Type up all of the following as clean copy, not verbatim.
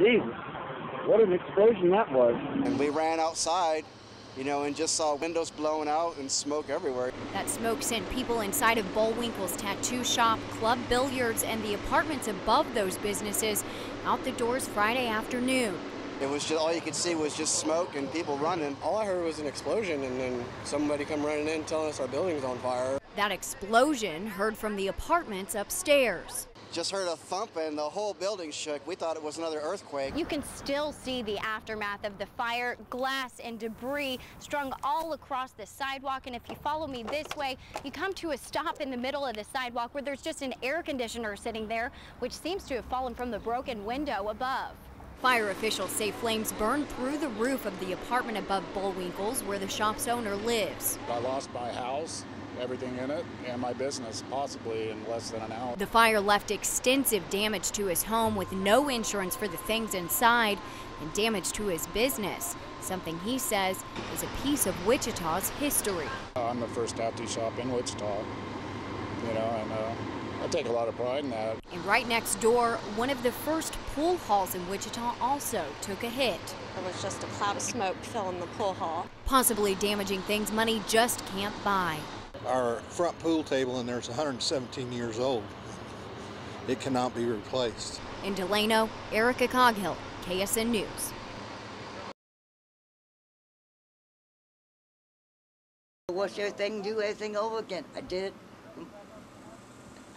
Jesus, what an explosion that was. And we ran outside, and just saw windows blowing out and smoke everywhere. That smoke sent people inside of Bullwinkle's tattoo shop, Club Billiards, and the apartments above those businesses out the doors Friday afternoon. It was just, all you could see was just smoke and people running. All I heard was an explosion, and then somebody come running in telling us our building's on fire. That explosion heard from the apartments upstairs. Just heard a thump and the whole building shook. We thought it was another earthquake. You can still see the aftermath of the fire, glass and debris strung all across the sidewalk. And if you follow me this way, you come to a stop in the middle of the sidewalk where there's just an air conditioner sitting there, which seems to have fallen from the broken window above. Fire officials say flames burned through the roof of the apartment above Bullwinkle's where the shop's owner lives. I lost my house, everything in it, and my business possibly in less than an hour. The fire left extensive damage to his home with no insurance for the things inside and damage to his business, something he says is a piece of Wichita's history. I'm the first tattoo shop in Wichita, and I take a lot of pride in that. And right next door, one of the first pool halls in Wichita also took a hit. There was just a cloud of smoke filling the pool hall. Possibly damaging things money just can't buy. Our front pool table in there is 117 years old. It cannot be replaced. In Delano, Erica Coghill, KSN News. Wash everything, do everything over again. I did it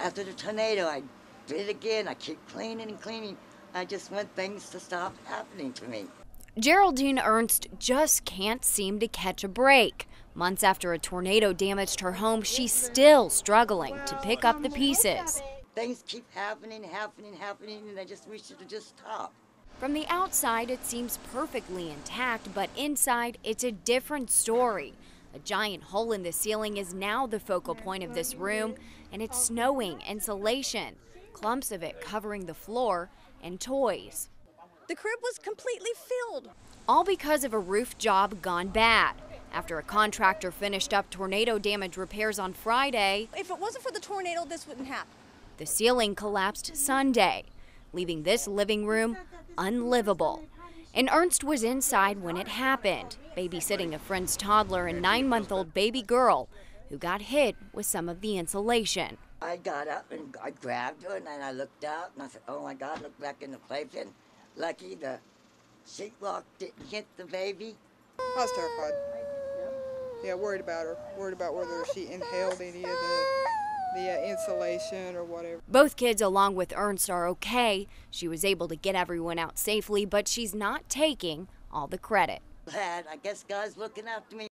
after the tornado. I did it again. I keep cleaning and cleaning. I just want things to stop happening to me. Geraldine Ernst just can't seem to catch a break. Months after a tornado damaged her home, she's still struggling to pick up the pieces. Things keep happening, and I just wish it would just stop. From the outside, it seems perfectly intact, but inside, it's a different story. A giant hole in the ceiling is now the focal point of this room, and it's snowing, insulation, clumps of it covering the floor, and toys. The crib was completely filled. All because of a roof job gone bad. After a contractor finished up tornado damage repairs on Friday, if it wasn't for the tornado, this wouldn't happen. The ceiling collapsed Sunday, leaving this living room unlivable. And Ernst was inside when it happened, babysitting a friend's toddler and 9-month-old baby girl who got hit with some of the insulation. I got up and I grabbed her and then I looked out and I said, oh my God, look back in the playpen. Lucky the sheetrock didn't hit the baby. I was terrified. Yeah, worried about her. Worried about whether she inhaled any of the insulation or whatever. Both kids, along with Ernst, are okay. She was able to get everyone out safely, but she's not taking all the credit. Glad, I guess God's looking after me.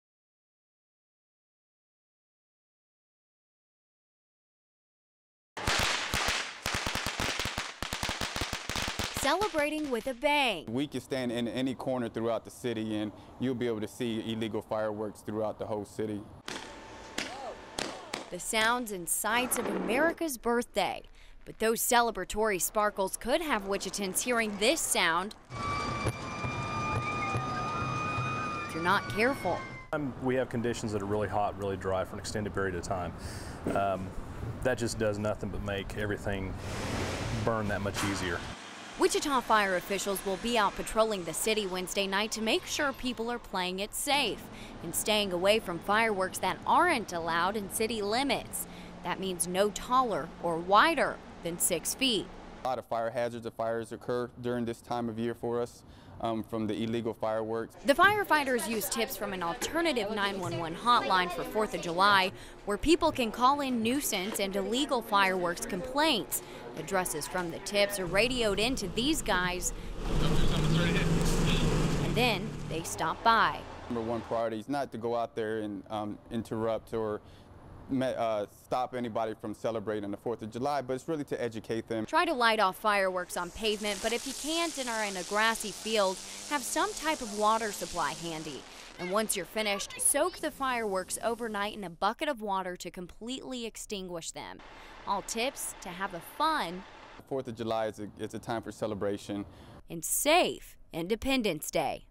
Celebrating with a bang. We can stand in any corner throughout the city and you'll be able to see illegal fireworks throughout the whole city. The sounds and sights of America's birthday. But those celebratory sparkles could have Wichitans hearing this sound if you're not careful. We have conditions that are really hot, really dry for an extended period of time. That just does nothing but make everything burn that much easier. Wichita fire officials will be out patrolling the city Wednesday night to make sure people are playing it safe and staying away from fireworks that aren't allowed in city limits. That means no taller or wider than 6 feet. A lot of fire hazards of fires occur during this time of year for us from the illegal fireworks. The firefighters use tips from an alternative 911 hotline for 4th of July where people can call in nuisance and illegal fireworks complaints. Addresses from the tips are radioed into these guys, and then they stop by. Number one priority is not to go out there and interrupt or stop anybody from celebrating the 4th of July, but it's really to educate them. Try to light off fireworks on pavement, but if you can't and are in a grassy field, have some type of water supply handy. And once you're finished, soak the fireworks overnight in a bucket of water to completely extinguish them. All tips to have a fun 4th of July is a time for celebration. And safe Independence Day.